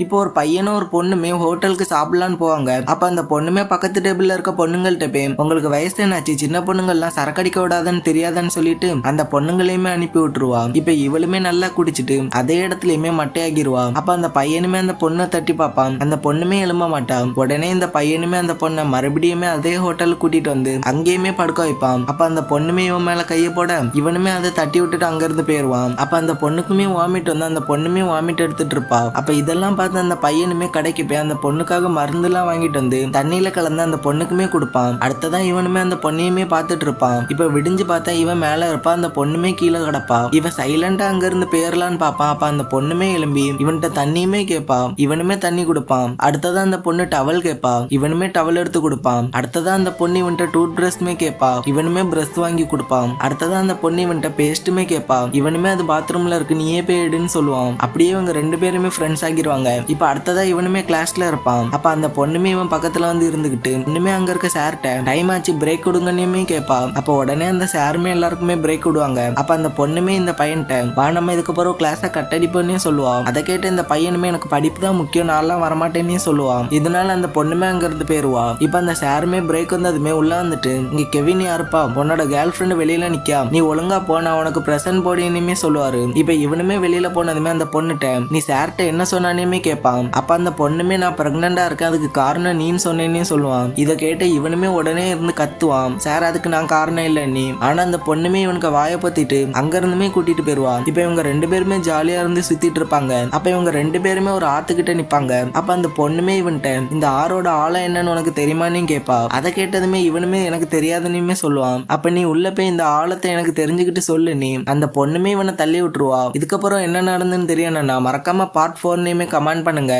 இப்போ ஒரு பையனும் ஒரு பொண்ணுமே ஹோட்டலுக்கு சாப்பிடலான்னு போவாங்க. அப்ப அந்த பொண்ணுமே பக்கத்து டேபிள்ல இருக்க பொண்ணுங்கள்ட்ட போய் உங்களுக்கு வயசு என்னாச்சு, சின்ன பொண்ணுங்கள்லாம் சரக்கடிக்க விடாதுன்னு தெரியாதான்னு சொல்லிட்டு அந்த பொண்ணுங்களையுமே அனுப்பி விட்டுருவா. இப்ப இவளுமே நல்லா குடிச்சிட்டு அதே இடத்துலயுமே மட்டையாகிருவா. அப்ப அந்த பையனுமே அந்த பொண்ணை தட்டி பார்ப்பான். அந்த பொண்ணுமே எழும்ப மாட்டா. உடனே இந்த பையனுமே அந்த பொண்ணை மறுபடியுமே அதே ஹோட்டலுக்கு கூட்டிட்டு வந்து அங்கேயுமே படுக்க வைப்பான். அப்ப அந்த பொண்ணுமே இவன் மேல கைய போட இவனுமே அதை தட்டி விட்டுட்டு அங்க இருந்து போயிருவான். அப்ப அந்த பொண்ணுக்குமே வாமிட் வந்து அந்த பொண்ணுமே வாமிட் எடுத்துட்டு இருப்பா. அப்ப இதெல்லாம் அந்த பையனுமே கடைக்கு போய் அந்த பொண்ணுக்காக மருந்து எல்லாம் வாங்கிட்டு வந்து தண்ணியில கலந்து அந்த பொண்ணுக்குமே கொடுப்பான். அடுத்ததான் இவனுமே அந்த பொண்ணையுமே பார்த்துட்டு இருப்பான். இப்ப விடிஞ்சு பார்த்தா இவன் மேல இருப்பான், அந்த பொண்ணுமே கீழே கிடப்பா. இவன் சைலண்டா அங்க இருந்து பேரலான்னு பாப்பான். அப்ப அந்த பொண்ணுமே எழும்பி இவன்கிட்ட தண்ணியுமே கேட்பா. இவனுமே தண்ணி கொடுப்பான். அடுத்ததான் அந்த பொண்ணு டவல் கேட்பா. இவனுமே டவல் எடுத்து கொடுப்பான். அடுத்ததான் அந்த பொண்ணு இவன்கிட்ட டூத் பிரஷ்மே கேட்பா. இவனுமே பிரஷ் வாங்கி கொடுப்பான். அடுத்ததான் அந்த பொண்ணு இவன்கிட்ட பேஸ்ட்டுமே கேட்பா. இவனுமே அது பாத்ரூம்ல இருக்கு, நீயே போய் எடுன்னு சொல்லுவான். அப்படியே இவங்க ரெண்டு பேருமே ஃப்ரெண்ட்ஸ் ஆகிருவாங்க. இப்ப அடுத்ததா இவனுமே கிளாஸ்ல இருப்பான். அப்ப அந்த பொண்ணுமே இவன் பக்கத்துல வந்து இருந்துகிட்டு இன்னுமே அங்க இருக்க சார்ட்ட டைம் ஆச்சு பிரேக் கொடுங்கன்னு கேட்பா. அப்ப உடனே அந்த சாருமே எல்லாருக்குமே பிரேக் விடுவாங்க. அப்ப அந்த பொண்ணுமே இந்த பையன்ட்ட வா நம்ம இதுக்கப்புறம் கிளாஸ கட்டடிப்போன்னே சொல்லுவான். அதை கேட்டு இந்த பையனுமே எனக்கு படிப்பு தான் முக்கியம், நான்லாம் வரமாட்டேன்னே சொல்லுவான். இதனால அந்த பொண்ணுமே அங்க இருந்து போயிருவா. இப்ப அந்த சாருமே பிரேக் வந்ததுமே உள்ள வந்துட்டு இங்க கெவின் யாருப்பா, உன்னோட கேர்ள் ஃப்ரெண்ட் வெளியில நிக்கா, நீ ஒழுங்கா போனா உனக்கு பிரசன்ட் போடினுமே சொல்லுவாரு. இப்ப இவனுமே வெளியில போனதுமே அந்த பொண்ணுட்ட நீ சார்ட்ட என்ன சொன்னானே கேட்பான். அப்ப அந்த பொண்ணுமே நான் பிரெக்னண்டா இருக்கேன், அதுக்கு காரணம் நீன்னு சொன்னேன்னே சொல்லுவான். இதை கேட்டு இவனுமே உடனே இருந்து கத்துவான், சார் அதுக்கு நான் காரணம் இல்லை நீ. ஆனா அந்த பொண்ணுமே இவனுக்கு வாயை பத்திட்டு அங்க இருந்துமே கூட்டிட்டு போயிருவான். இப்ப இவங்க ரெண்டு பேருமே ஜாலியா இருந்து சுத்திட்டு இருப்பாங்க. அப்ப இவங்க ரெண்டு பேருமே ஒரு ஆத்துக்கிட்ட நிப்பாங்க. அப்ப அந்த பொண்ணுமே இவன்ட்ட இந்த ஆறோட ஆழம் என்னன்னு உனக்கு தெரியுமான்னு கேட்பா. அதை கேட்டதுமே இவனுமே எனக்கு தெரியாதுன்னு சொல்லுவான். அப்ப நீ உள்ள போய் இந்த ஆழத்தை எனக்கு தெரிஞ்சுக்கிட்டு சொல்லு நீ. அந்த பொண்ணுமே இவனை தள்ளி விட்டுருவா. இதுக்கப்புறம் என்ன நடந்துன்னு தெரியணும்னா மறக்காம பார்ட் 4 கமெண்ட் பண்ணுங்க.